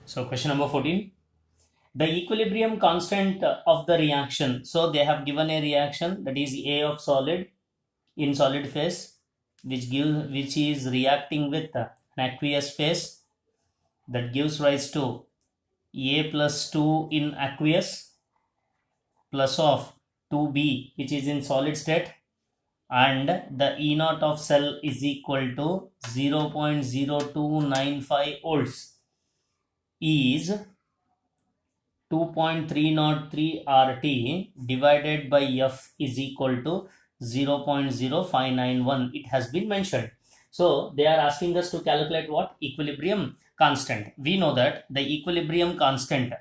So question number 14. The equilibrium constant of the reaction. So they have given a reaction, that is A of solid in solid phase, which is reacting with an aqueous phase, that gives rise to A plus 2 in aqueous plus of 2B which is in solid state, and the E naught of cell is equal to 0.0295 volts is 2.303 RT divided by F is equal to 0.0591. It has been mentioned. So they are asking us to calculate what? Equilibrium constant. We know that the equilibrium constant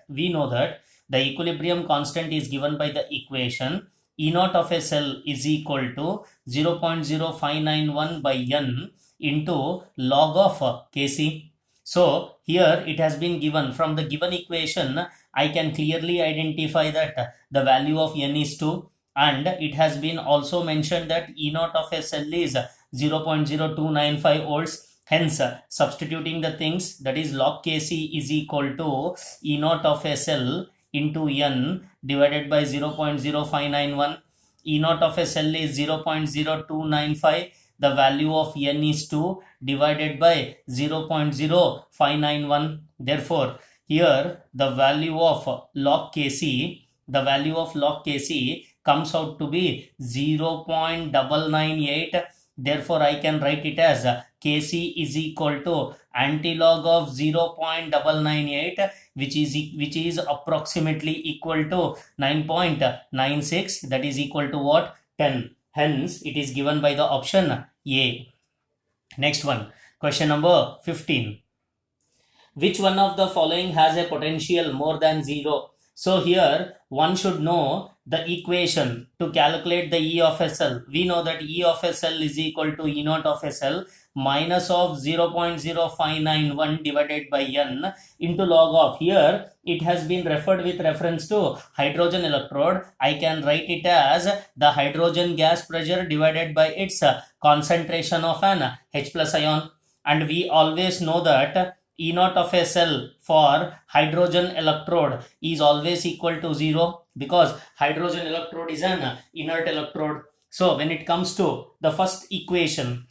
is given by the equation E naught of a cell is equal to 0.0591 by N into log of Kc. So here it has been given from the given equation. I can clearly identify that the value of N is 2, and it has been also mentioned that E naught of a cell is 0.0295 volts. Hence, substituting the things, that is log Kc is equal to E naught of a cell into N divided by 0.0591. E naught of a cell is 0.0295. The value of N is 2 divided by 0.0591. Therefore, here the value of log Kc comes out to be 0.998. Therefore, I can write it as Kc is equal to antilog of 0.998, which is approximately equal to 9.96. That is equal to what? 10. Hence, it is given by the option A. Next one, question number 15. Which one of the following has a potential more than 0? So here one should know the equation to calculate the E of a cell. We know that E of a cell is equal to E naught of a cell minus of 0.0591 divided by N into log of. Here it has been referred with reference to hydrogen electrode. I can write it as the hydrogen gas pressure divided by its concentration of an H plus ion. And we always know that E naught of a cell for hydrogen electrode is always equal to 0, because hydrogen electrode is an inert electrode. So when it comes to the first equation,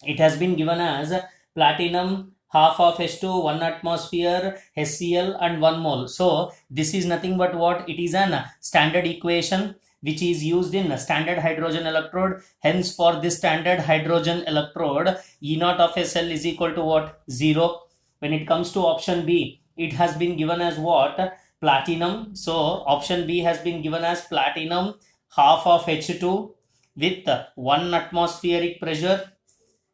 it has been given as platinum half of H2, 1 atmosphere, HCl and 1 mole. So this is nothing but what? It is an standard equation which is used in standard hydrogen electrode. Hence, for this standard hydrogen electrode, E naught of a cell is equal to what? 0. When it comes to option B, it has been given as what? Platinum. So option B has been given as platinum half of H2 with 1 atmospheric pressure,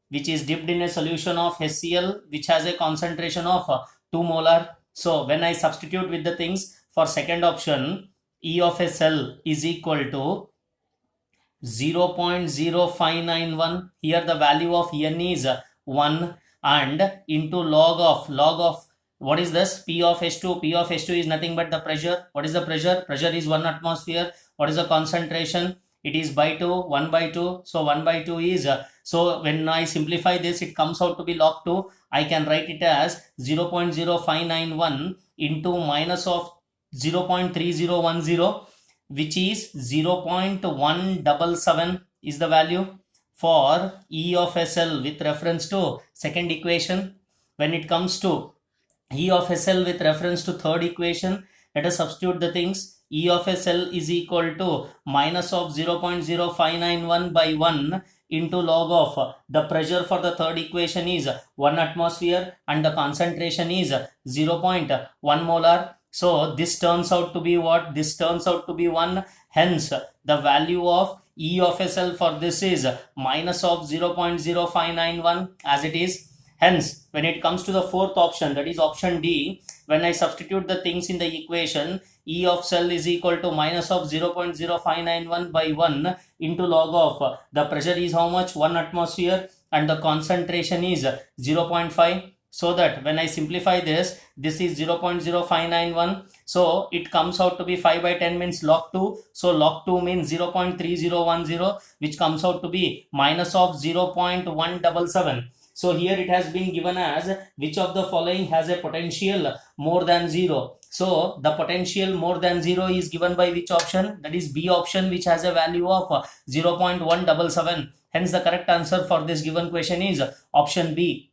which is dipped in a solution of HCl, which has a concentration of 2 molar. So when I substitute with the things for second option, E of a cell is equal to 0.0591. Here the value of N is 1, and into log of what is this? P of H2. P of H2 is nothing but the pressure. What is the pressure? Pressure is 1 atmosphere. What is the concentration? It is by 2, 1 by 2. So 1 by 2 is, so when I simplify this, it comes out to be log 2. I can write it as 0.0591 into minus of 0.3010, which is 0.177 is the value for E of a cell with reference to second equation. When it comes to E of a cell with reference to third equation, let us substitute the things. E of a cell is equal to minus of 0.0591 by 1 into log of the pressure for the third equation is 1 atmosphere and the concentration is 0.1 molar. So this turns out to be what? This turns out to be 1. Hence, the value of E of a cell for this is minus of 0.0591 as it is. Hence, when it comes to the fourth option, that is option D, when I substitute the things in the equation, E of cell is equal to minus of 0.0591 by 1 into log of the pressure is how much? 1 atmosphere and the concentration is 0.5. So that when I simplify this, this is 0.0591. So it comes out to be 5 by 10 means log 2. So log 2 means 0.3010, which comes out to be minus of 0.177. So here it has been given as which of the following has a potential more than 0. So the potential more than 0 is given by which option? That is B option, which has a value of 0.177. Hence the correct answer for this given question is option B.